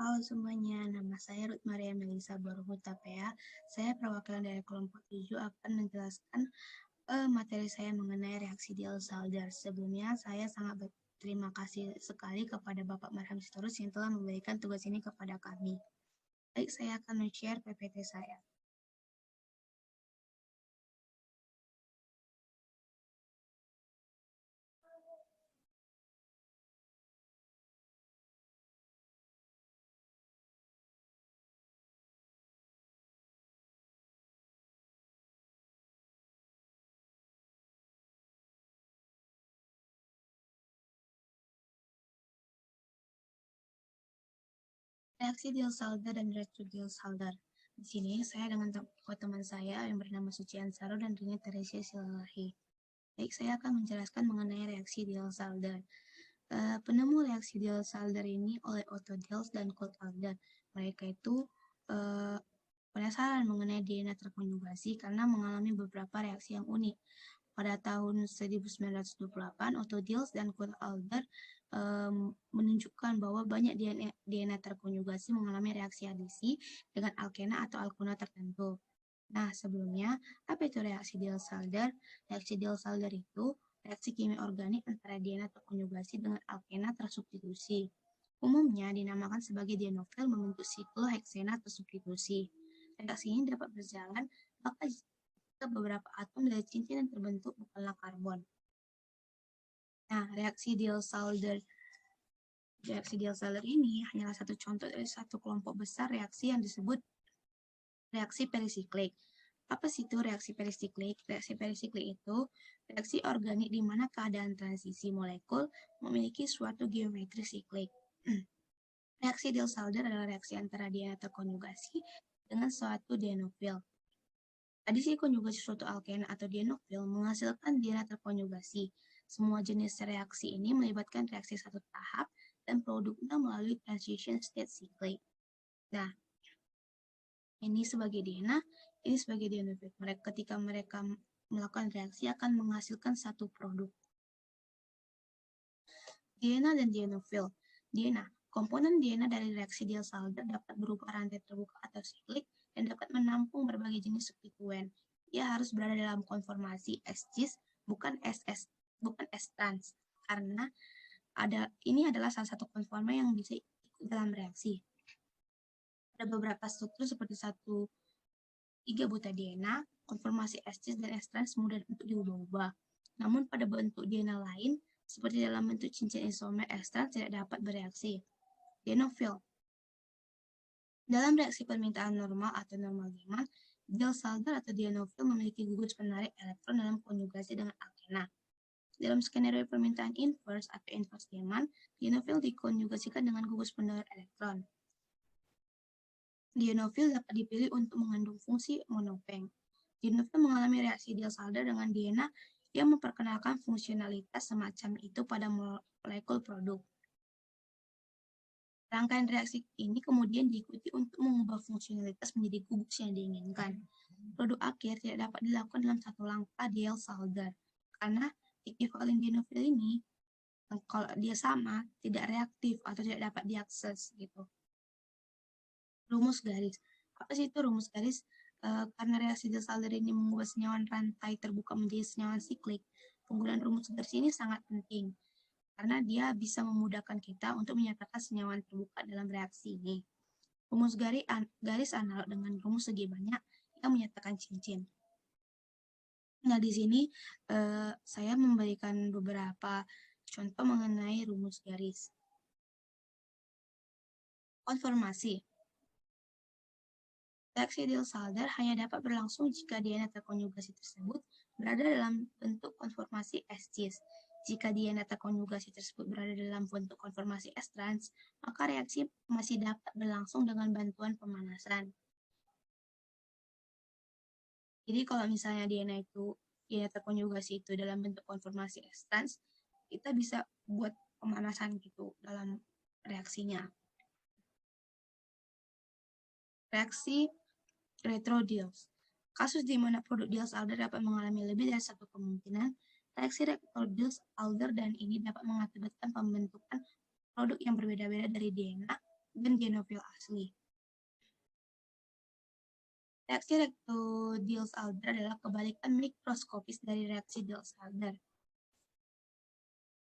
Halo semuanya, nama saya Ruth Maria Melisa Baruhutapea. Saya perwakilan dari kelompok 7 akan menjelaskan materi saya mengenai reaksi Diels-Alder. Sebelumnya, saya sangat berterima kasih sekali kepada Bapak Marham Sitorus yang telah memberikan tugas ini kepada kami. Baik, saya akan men-share PPT saya. Reaksi Diels-Alder dan reaksi Diels-Alder. Di sini saya dengan teman saya yang bernama Suci Ansaro dan Rini Teresia Silalahi. Baik, saya akan menjelaskan mengenai reaksi Diels-Alder. Penemu reaksi Diels-Alder ini oleh Otto Diels dan Kurt Alder. Mereka itu penasaran mengenai DNA terkonjugasi karena mengalami beberapa reaksi yang unik. Pada tahun 1928, Otto Diels dan Kurt Alder menunjukkan bahwa banyak DNA terkonjugasi mengalami reaksi adisi dengan alkena atau alkena tertentu. Nah, sebelumnya, apa itu reaksi Diels-Alder? Reaksi Diels-Alder itu reaksi kimia organik antara DNA terkonjugasi dengan alkena tersubstitusi. Umumnya dinamakan sebagai dienofil membentuk sikloheksena tersubstitusi. Reaksi ini dapat berjalan maka jika beberapa atom dari cincin yang terbentuk bukanlah karbon. Nah, reaksi Diels-Alder ini hanyalah satu contoh dari satu kelompok besar reaksi yang disebut reaksi perisiklik. Apa sih itu reaksi perisiklik? Reaksi perisiklik itu reaksi organik di mana keadaan transisi molekul memiliki suatu geometri siklik. Reaksi Diels-Alder adalah reaksi antara DNA terkonjugasi dengan suatu dienofil. Adisi konjugasi suatu alkena atau dienofil menghasilkan DNA terkonjugasi. Semua jenis reaksi ini melibatkan reaksi satu tahap dan produknya melalui transition state cycle. Nah, ini sebagai DNA, ini sebagai dienofil. Ketika mereka melakukan reaksi akan menghasilkan satu produk. DNA dan dienofil. DNA, komponen DNA dari reaksi Diels-Alder dapat berupa rantai terbuka atau siklik dan dapat menampung berbagai jenis substituen. Ia harus berada dalam konformasi S-cis, bukan S-trans, karena ini adalah salah satu konforma yang bisa ikut dalam reaksi. Ada beberapa struktur seperti 1,3 butadiena, konformasi S-cis dan S-trans mudah untuk diubah-ubah. Namun pada bentuk DNA lain, seperti dalam bentuk cincin isomer S-trans tidak dapat bereaksi. Dienofil. Dalam reaksi permintaan normal atau normal Zeeman, Diels-Alder atau dienofil memiliki gugus penarik elektron dalam konjugasi dengan alkena. Dalam skenario permintaan inverse atau inverse Zeeman, dienofil dikonjugasikan dengan gugus penarik elektron. Dienofil dapat dipilih untuk mengandung fungsi monopeng. Dienofil mengalami reaksi Diels-Alder dengan DNA yang memperkenalkan fungsionalitas semacam itu pada molekul produk. Rangkaian reaksi ini kemudian diikuti untuk mengubah fungsionalitas menjadi gugus yang diinginkan. Produk akhir tidak dapat dilakukan dalam satu langkah Diels-Alder karena ekivalen dienofil ini kalau dia sama tidak reaktif atau tidak dapat diakses gitu. Rumus garis. Apa sih itu rumus garis? Karena reaksi Diels-Alder ini mengubah senyawan rantai terbuka menjadi senyawan siklik, penggunaan rumus garis ini sangat penting karena dia bisa memudahkan kita untuk menyatakan senyawan terbuka dalam reaksi ini. Rumus garis analog dengan rumus segi banyak yang menyatakan cincin. Nah, di sini saya memberikan beberapa contoh mengenai rumus garis. Konformasi. Reaksi Diels-Alder hanya dapat berlangsung jika DNA terkonjugasi tersebut berada dalam bentuk konformasi S-cis. Jika DNA terkonjugasi tersebut berada dalam bentuk konformasi S-trans, maka reaksi masih dapat berlangsung dengan bantuan pemanasan. Jadi kalau misalnya DNA terkonjugasi itu dalam bentuk konformasi S-trans, kita bisa buat pemanasan gitu dalam reaksinya. Reaksi retro-Diels. Kasus di mana produk Diels-Alder dapat mengalami lebih dari satu kemungkinan, reaksi retro-Diels-Alder dan ini dapat mengakibatkan pembentukan produk yang berbeda-beda dari DNA dan dienofil asli. Reaksi Diels-Alder adalah kebalikan mikroskopis dari reaksi Diels-Alder.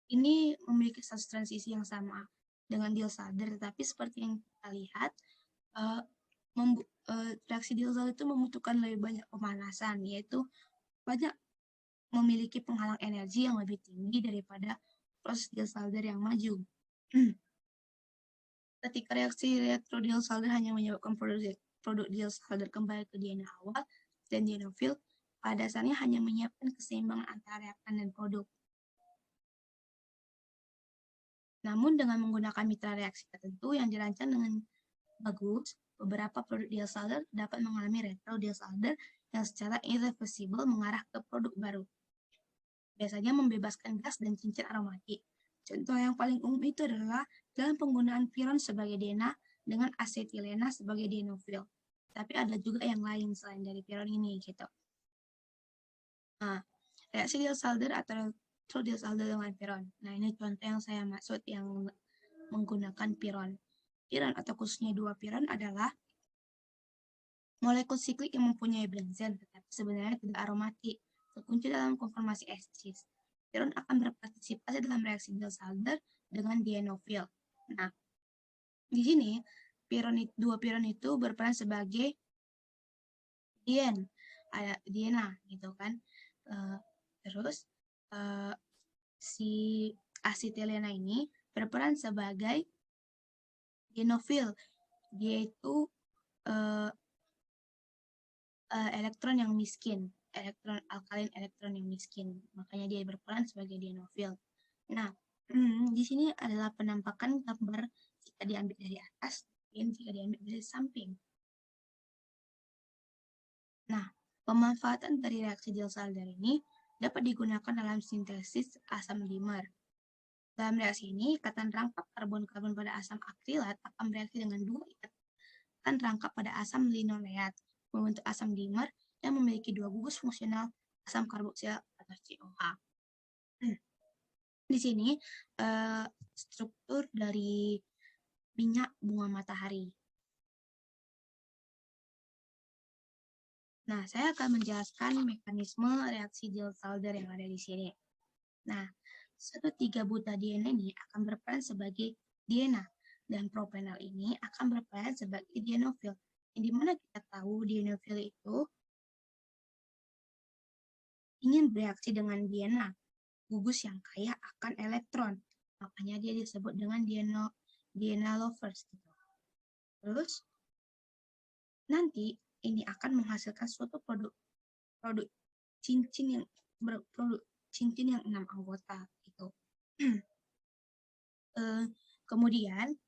Ini memiliki status transisi yang sama dengan Diels-Alder, tetapi seperti yang kita lihat, reaksi Diels-Alder itu membutuhkan lebih banyak pemanasan, yaitu banyak memiliki penghalang energi yang lebih tinggi daripada proses Diels-Alder yang maju. Ketika reaksi retro-Diels-Alder hanya menyebabkan produk Diels-Alder kembali ke DNA awal, dan dienofil pada dasarnya hanya menyiapkan keseimbangan antara reaktan dan produk. Namun dengan menggunakan mitra reaksi tertentu yang dirancang dengan bagus, beberapa produk Diels-Alder dapat mengalami retro-Diels-Alder yang secara irreversibel mengarah ke produk baru. Biasanya membebaskan gas dan cincin aromatik. Contoh yang paling umum itu adalah dalam penggunaan piron sebagai DNA dengan asetilena sebagai dienofil. Tapi ada juga yang lain selain dari piron ini gitu. Nah, reaksi Diels-Alder atau retro-Diels-Alder dengan piron. Nah, ini contoh yang saya maksud yang menggunakan piron. Piron atau khususnya dua piron adalah molekul siklik yang mempunyai benzen, tetapi sebenarnya tidak aromatik, terkunci dalam konformasi S-cis. Piron akan berpartisipasi dalam reaksi Diels-Alder dengan dienofil. Nah, di sini dua piron itu berperan sebagai diena gitu kan. Terus si asetilena ini berperan sebagai dienofil. Dia itu elektron yang miskin, alkalin elektron yang miskin. Makanya dia berperan sebagai dienofil. Nah, di sini adalah penampakan gambar jika diambil dari atas dan jika diambil dari samping. Nah, pemanfaatan dari reaksi Diels-Alder ini dapat digunakan dalam sintesis asam dimer. Dalam reaksi ini, ikatan rangkap karbon-karbon pada asam akrilat akan bereaksi dengan dua ikatan rangkap pada asam linoleat, membentuk asam dimer yang memiliki dua gugus fungsional asam karboksil atau COH. Di sini struktur dari minyak bunga matahari. Nah, saya akan menjelaskan mekanisme reaksi Diels-Alder yang ada di sini. Nah, 1,3-butadiene ini akan berperan sebagai diena, dan propanol ini akan berperan sebagai dienofil. Yang dimana kita tahu dienofil itu ingin bereaksi dengan diena, gugus yang kaya akan elektron. Makanya dia disebut dengan diena lovers. Gitu. Terus, nanti ini akan menghasilkan suatu produk cincin yang berproduk cincin yang 6 anggota gitu. Kemudian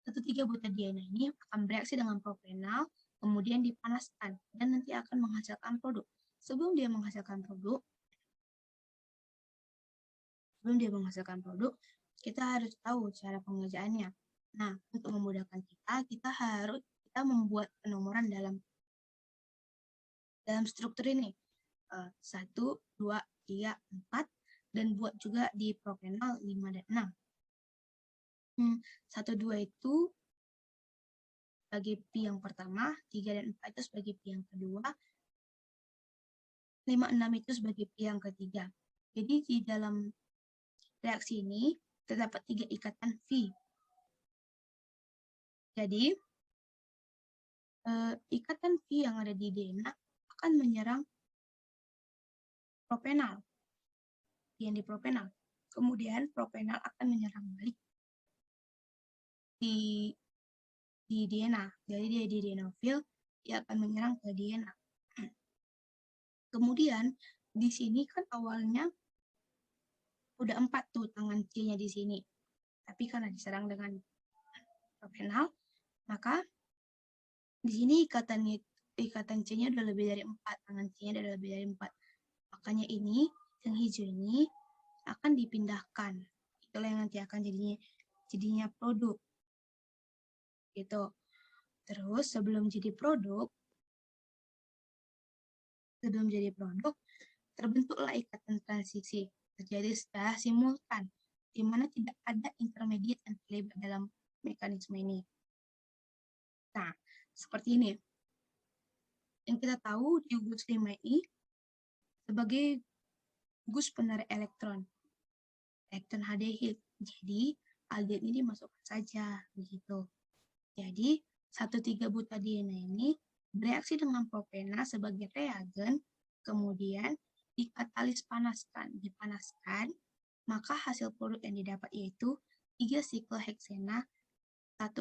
1,3-butadiene ini akan bereaksi dengan propanol, kemudian dipanaskan dan nanti akan menghasilkan produk. Sebelum dia menghasilkan produk, kita harus tahu cara pengerjaannya. Nah, untuk memudahkan kita membuat penomoran dalam struktur ini. 1, 2, 3, 4, dan buat juga di propanol 5 dan 6. 1, 2 itu sebagai pi yang pertama, 3 dan 4 itu sebagai pi yang kedua, 5, 6 itu sebagai pi yang ketiga. Jadi di dalam reaksi ini terdapat 3 ikatan V. Jadi ikatan V yang ada di DNA akan menyerang propanol. Yang di propanol. Kemudian propanol akan menyerang balik di DNA. Jadi dia di dienofil, dia akan menyerang ke DNA. Kemudian di sini kan awalnya udah 4 tuh tangan C-nya di sini. Tapi karena diserang dengan propanol, maka di sini ikatan C-nya udah lebih dari 4, tangan C-nya udah lebih dari 4. Makanya ini yang hijau ini akan dipindahkan. Itulah yang nanti akan jadinya produk. Gitu. Terus sebelum jadi produk, terbentuklah ikatan transisi. Terjadi secara simultan, di mana tidak ada intermediate yang terlibat dalam mekanisme ini. Nah, seperti ini. Yang kita tahu di Gus 5 ini sebagai Gus penarik elektron aldehyde. Jadi, aldehyde ini dimasukkan saja, begitu. Jadi, 1,3 butadiena ini bereaksi dengan propena sebagai reagen, kemudian dipanaskan, maka hasil produk yang didapat yaitu 3 sikloheksena 1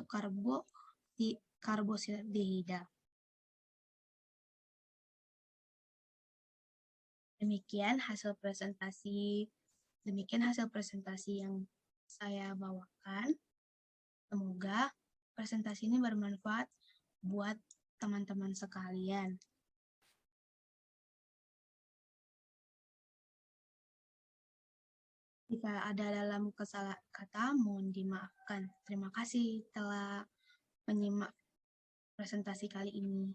karbosildehyda. Demikian hasil presentasi yang saya bawakan. Semoga presentasi ini bermanfaat buat teman-teman sekalian. Jika ada dalam kesalah kata, mohon dimaafkan. Terima kasih telah menyimak presentasi kali ini.